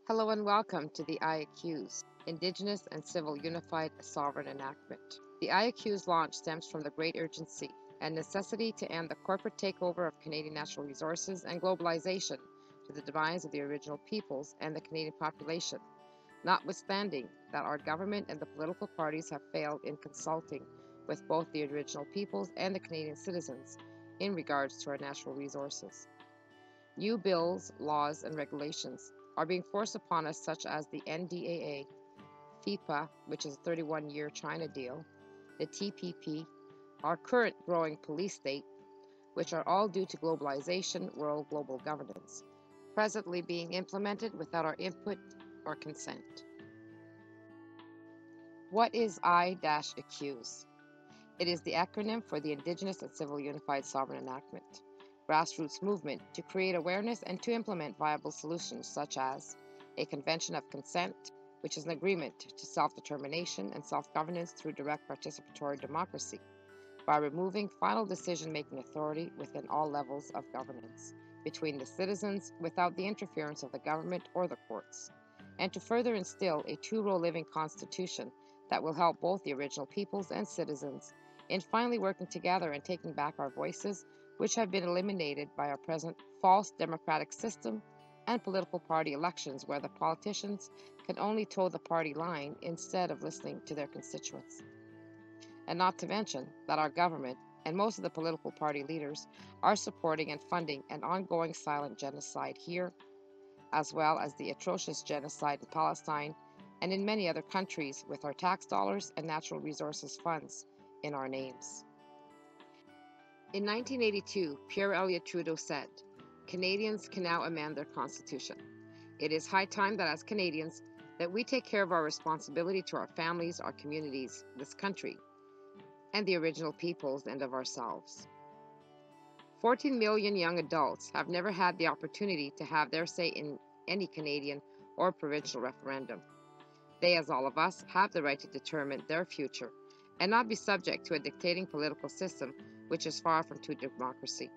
Hello and welcome to the IAQ's Indigenous and Civil Unified Sovereign Enactment. The IAQ's launch stems from the great urgency and necessity to end the corporate takeover of Canadian natural resources and globalization to the demise of the original peoples and the Canadian population, notwithstanding that our government and the political parties have failed in consulting with both the original peoples and the Canadian citizens in regards to our natural resources. New bills, laws, and regulations are being forced upon us, such as the NDAA, FIPA, which is a 31-year China deal, the TPP, our current growing police state, which are all due to globalization, world global governance, presently being implemented without our input or consent. What is I-Accuse? It is the acronym for the Indigenous and Civil Unified Sovereign Enactment, grassroots movement to create awareness and to implement viable solutions such as a Convention of Consent, which is an agreement to self-determination and self-governance through direct participatory democracy by removing final decision-making authority within all levels of governance between the citizens without the interference of the government or the courts, and to further instill a two-role living constitution that will help both the original peoples and citizens in finally working together and taking back our voices, which have been eliminated by our present false democratic system and political party elections where the politicians can only toe the party line instead of listening to their constituents. And not to mention that our government and most of the political party leaders are supporting and funding an ongoing silent genocide here, as well as the atrocious genocide in Palestine and in many other countries with our tax dollars and natural resources funds in our names. In 1982, Pierre Elliott Trudeau said, "Canadians can now amend their constitution. It is high time that as Canadians, that we take care of our responsibility to our families, our communities, this country, and the original peoples and of ourselves." 14 million young adults have never had the opportunity to have their say in any Canadian or provincial referendum. They, as all of us, have the right to determine their future and not be subject to a dictating political system which is far from true democracy.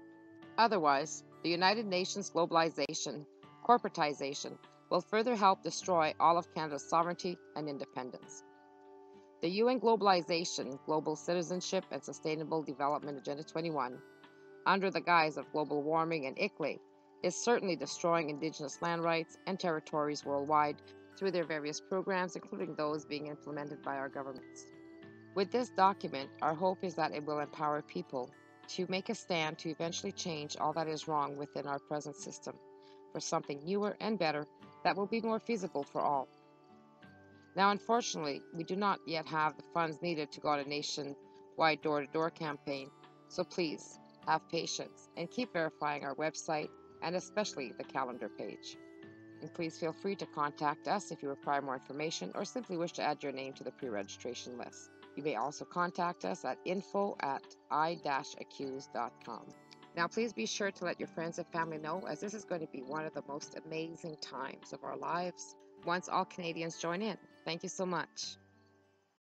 Otherwise, the United Nations globalization, corporatization, will further help destroy all of Canada's sovereignty and independence. The UN Globalization, Global Citizenship and Sustainable Development Agenda 21, under the guise of global warming and ICLEI, is certainly destroying Indigenous land rights and territories worldwide through their various programs, including those being implemented by our governments. With this document, our hope is that it will empower people to make a stand to eventually change all that is wrong within our present system for something newer and better that will be more feasible for all. Now, unfortunately, we do not yet have the funds needed to go on a nationwide door-to-door campaign, so please have patience and keep verifying our website and especially the calendar page. And please feel free to contact us if you require more information or simply wish to add your name to the pre-registration list. You may also contact us at info@i-accuse.com. Now, please be sure to let your friends and family know, as this is going to be one of the most amazing times of our lives once all Canadians join in. Thank you so much.